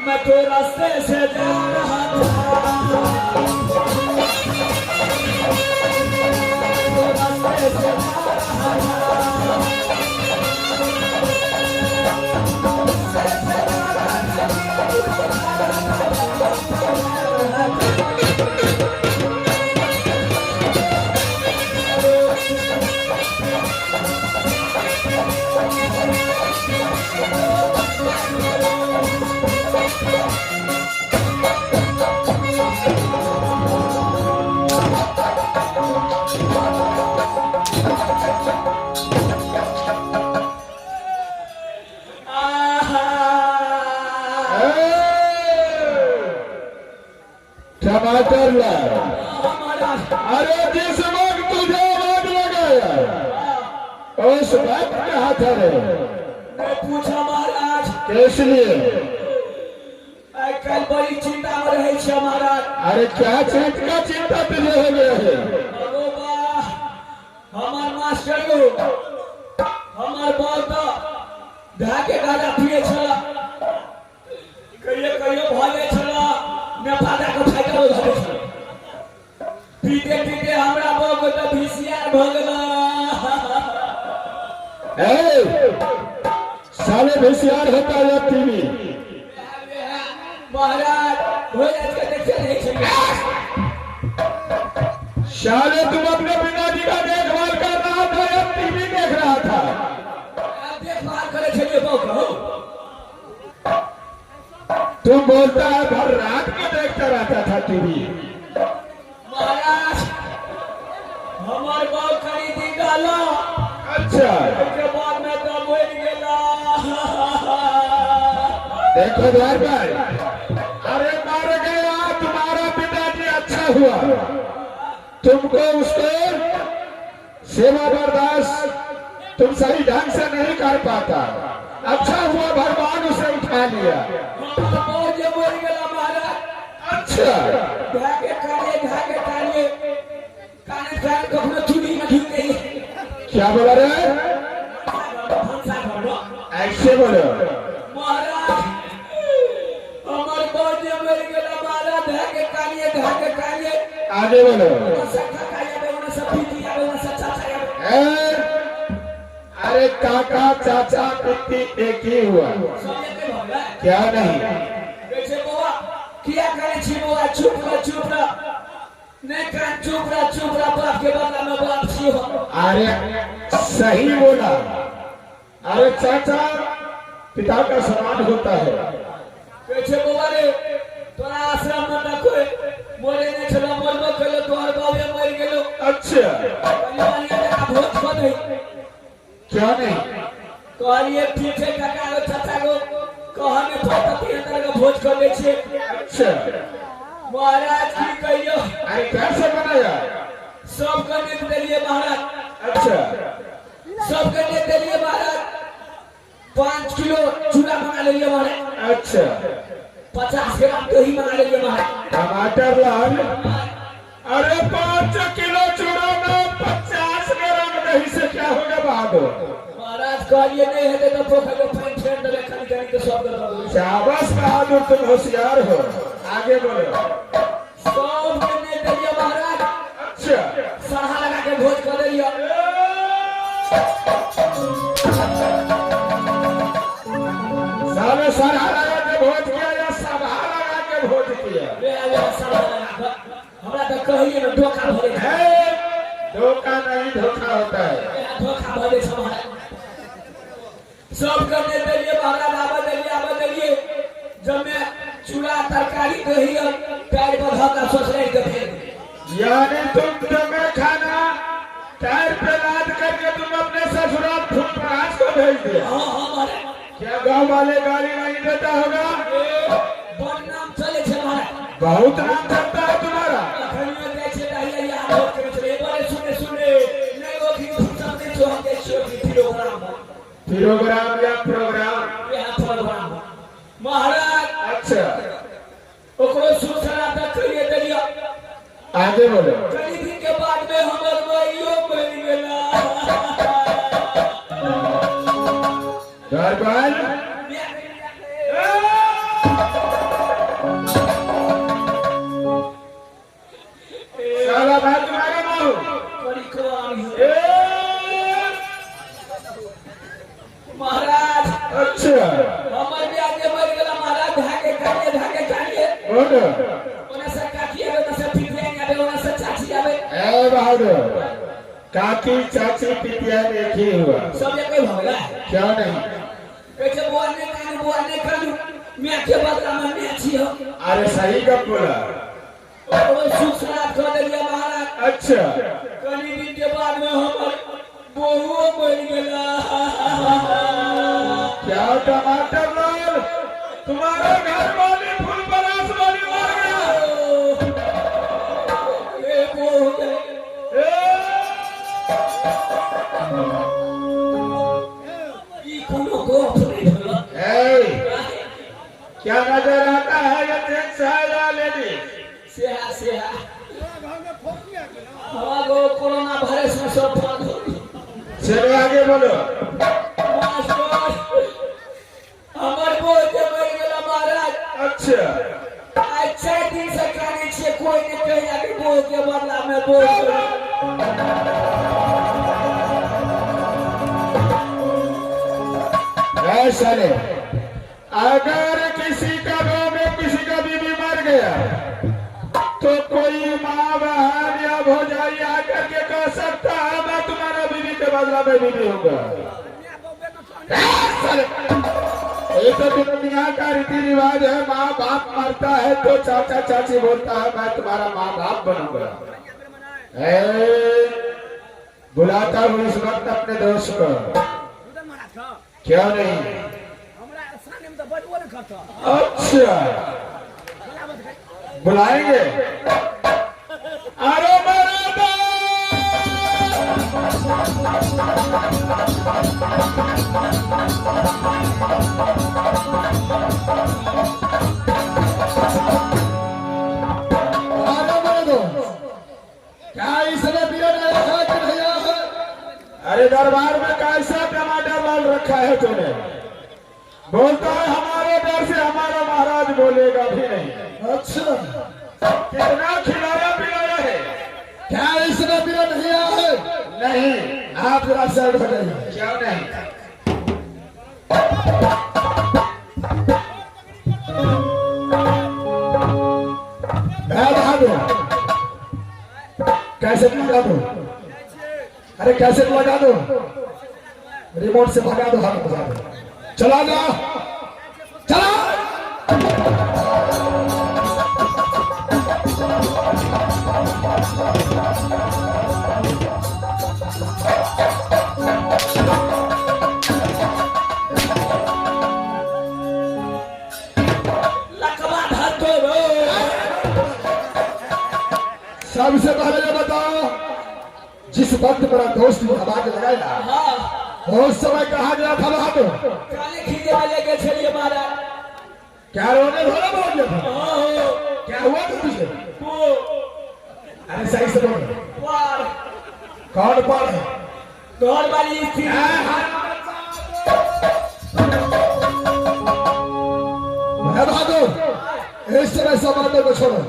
मैं तो रास्ते से जा रहा था, रास्ते से जा रहा टमाटर ला। अरे जिस वक्त तुझे आवाज लगाया उस वक्त कहा था रे? मैं पूछा महाराज किस लिए? कल बड़ी चिंता में रहे छे महाराज। अरे क्या चीज का चिंता तुझे हो गया है? हमार मास्टर लोग हमार बहुत ढाके गाजा पिए छला, कहियो भागे छला, नेपादा को फाइटर हो जाते छला, पीते पीते हमरा बहुत तो भिसियार भ गेला। साले भिसियार होता है टीवी महाराज हो जाते देखते नहीं छे। साले तुम अपने पिताजी का देखभाल कर रहा था या टीवी देख रहा था? देखभाल करे छे बहुत। तुम बोलता है भर रात को देखता रहता था टीवी। महाराज हमार बाप खरीदी गाला। अच्छा उसके बाद में तो बोल गेला। देखो द्वार भाई, अरे मार गया तुम्हारा पिताजी, अच्छा हुआ तुमको उसको सेवा बर्दाश्त तुम सही ढंग से नहीं कर पाता, अच्छा हुआ भगवान उसे उठा लिया। अच्छा धागे काने काने कान कखनो चुनी में ढूंढ गई। क्या बोला रे? ऐसे बोलो महाराज हमारे बहुत जे मर गेला महाराज। धागे काने आगे बोलो। अरे काका चाचा पित्ती एक ही हुआ, क्या नहीं? क्या करे छी बुआ? चुप रह नहीं कान चुप रह बाप के बदला में बाप छी हो। अरे सही बोला। अरे चाचा पिता का समान होता है। कैसे बुआ रे तोरा आश्रम में न कोई मोरे ने चलो मोरबो केलो, तोहर बाबे मर गेलो। अच्छा कलिवालिया का भोज खो दे। क्या नहीं? कहलिए ठीक है काका चाचा को कहने पड़ती अंदर का भोज कर ले छे। अच्छा महाराज की कहियो। अरे कैसे बनाया? सब करने के लिए महाराज। अच्छा सब करने के लिए महाराज 5 किलो चूड़ा बना ले लिया महाराज। अच्छा 50 ग्राम दही बना ले लिया महाराज। टमाटर लाल। अरे 5 किलो चूड़ा में 50 ग्राम दही से क्या होगा बहादुर? महाराज कहलिए नहीं है तो पोखर में पानी फेर देवे खाली तो सब कर दो। शाबाश बहादुर, तुम होशियार हो। आगे बोलो। सब के ने दिया महाराज अच्छा सरहा लगा के भोज कर दिया साले सरहा लगा के भोज किया या सभा लगा के भोज किया ले सरहा लगा हमरा तो कहिए न धोखा भरे है धोखा नहीं धोखा होता है धोखा भरे छ महाराज सब करने दिए महाराज आवा दिए जब मैं चूड़ा तरकारी दही पैर पर धक्का सोचले के फेंक यानी तुम जमे खाना टायर पे लाद करके तुम अपने ससुराल फुटपाथ को भेज दिया हां हमारे क्या गांव वाले गाली नहीं देता होगा बदनाम चले छे महाराज बहुत नाम चलता है तुम्हारा खनिया दे छे दहिया याद हो के चले बड़े सुने नहीं वो की सब जो हम के शो की प्रोग्राम या प्रोग्राम यह प्रोग्राम महाराज अच्छा ओकरो सूचना तक करिए दिया आगे बोलो कई दिन के बाद में हमर भाइयों बन गेला दरबार साला भाई तुम्हारा मारू बड़ी कुआरी महाराज अच्छा हमर भी आगे बढ़ गेला महाराज धाके काटिए बोलो ओने से काटिए ओने से पिटिया आवे ओने से चाची आवे ए बहादुर काकी चाची पितिया एक ही हुआ सब एक ही भगला क्या नहीं कैसे बुआ ने कानू मैं के बदला में मैं छी हो अरे सही कब बोला ओ सूचना कर दिया महाराज अच्छा कई दिन के बाद में हमर बहुओ बन गेला क्या टमाटर लाल तुम्हारा घर वाली फूल परास वाली मर गया ए बहु ई कोनो गोप नहीं होला क्या नजर आता है ये ट्रेन सहारा लेडी सेहा हमारो कोरोना वायरस में सब फल चलो आगे बोलो मास्टर हमर बोल के मर गेला महाराज अच्छा आज 6 दिन से काने छे कोई ने कह आगे बोल के बदला में बोल ऐसा ले अगर किसी का गाँव में किसी का बीवी मर गया तो कोई माँ बहन या भौजाई आकर के कह सकता है मैं तुम्हारा बीवी के बदला में बीवी होगा ये तो दुनिया का रीति रिवाज है माँ बाप मरता है तो चाचा चाची बोलता है मैं तुम्हारा माँ बाप बनूंगा बुलाता हूँ इस वक्त अपने दोस्त को क्यों नहीं अच्छा बुलाएंगे अरे क्या इसने पिया नहीं रखा कि भैया अरे दरबार में कैसा टमाटर लाल रखा है तूने बोलता है हमारे डर से हमारा महाराज बोलेगा भी नहीं अच्छा कितना खिलाया पिलाया है क्या इसने पिया नहीं आया है नहीं आप जरा साइड हो जाइए क्यों नहीं बहादुर कैसे लगा दो अरे कैसे लगा दो रिमोट से भगा दो हाथ भगा दो चला जाओ चला सबसे पहले ये बताओ जिस वक्त मेरा दोस्त ने आवाज लगाया उस समय कहा गया था वहां तो काले खींचे में लेके चलिए महाराज क्या रोने धोने बोल दिया था क्या हुआ था तुझे अरे सही से बोल पार कौन पार है घर वाली थी बहादुर इस तरह समानों को छोड़ो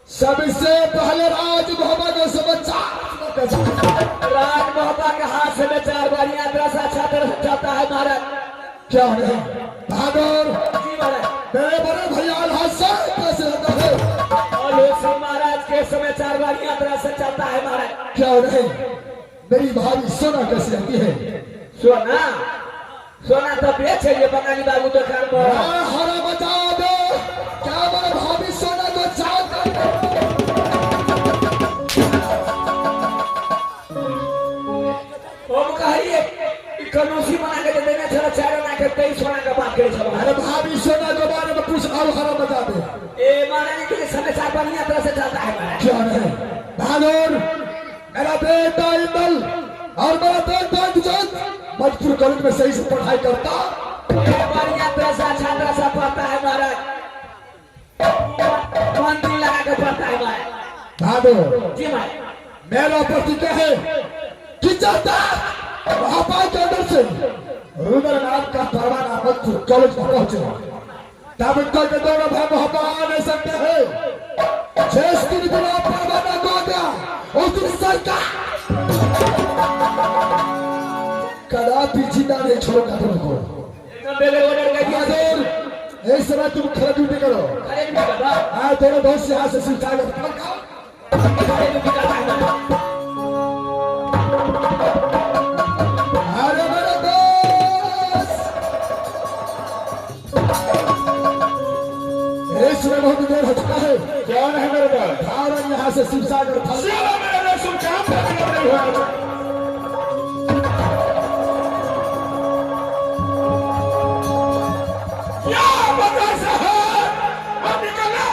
सबसे पहले राज मोहब्बत के समाचार। राज मोहब्बत के हाथ से में 4 बार यात्रा से अच्छा तरह से जाता है महाराज। क्या है बहादुर? जी महाराज। मेरे बड़े भैया हादसा कैसे होता है? और लोग महाराज के समय 4 बार यात्रा से चलता है महाराज। क्या रहे मेरी भाभी सोना कैसे रहती है? सोना सोना तो बेचे ये बंगाली बाबू दुकान पर। हरा बता दो क्या मेरे भाभी सोना को चाहता है? हम कहिए कनौसी बना के देने चला 4 ना के 23 सोना का बात करे सब। अरे भाभी सोना के बारे में पूछ आओ हरा बता दे। ए महाराज के समय 4 बार यात्रा से जाता है महाराज। क्या है बहादुर? मेरा बेटा इंदल और मेरा बेटा गुजरात मजदूर कॉलेज में सही से पढ़ाई करता। एक बार यात्रा से छात्रा से पढ़ता है महाराज। मन दिल लगा के पढ़ता है महाराज। बहादुर जी महाराज। मेरा प्रतिज्ञा है कि चाहता महापा के अंदर से रुद्रनाथ का परवाना मजदूर कॉलेज में पहुंचे तब तक के दोनों भाई महापा आ नहीं सकते हैं। जिस दिन बिना परवाना को गया उस दिन सरकार कदापि जिंदा नहीं छोड़ेगा तुमको। एकदम बेले ऑर्डर कर दिया। बहादुर इस समय तुम खड़े ड्यूटी करो। खड़े भी करना। हाँ दोनों बहुत से यहाँ से सिलता है। खड़े भी करना है महाराज। अरे मेरे दोस्त इसमें बहुत देर हो चुका है। कौन है मेरे पास? भारत यहाँ से शिवसागर था। चलो मेरे दोस्तों काम नहीं हुआ। क्या बता साहब अब निकला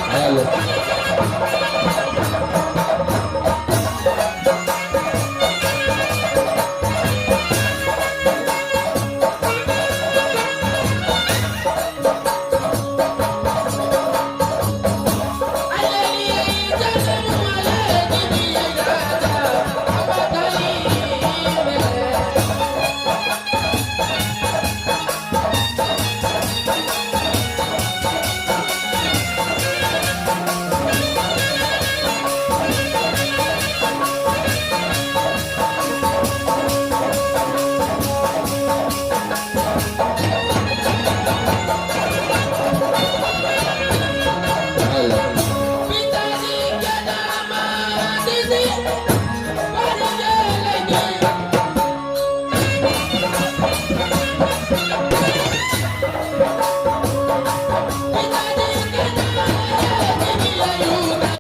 Hello.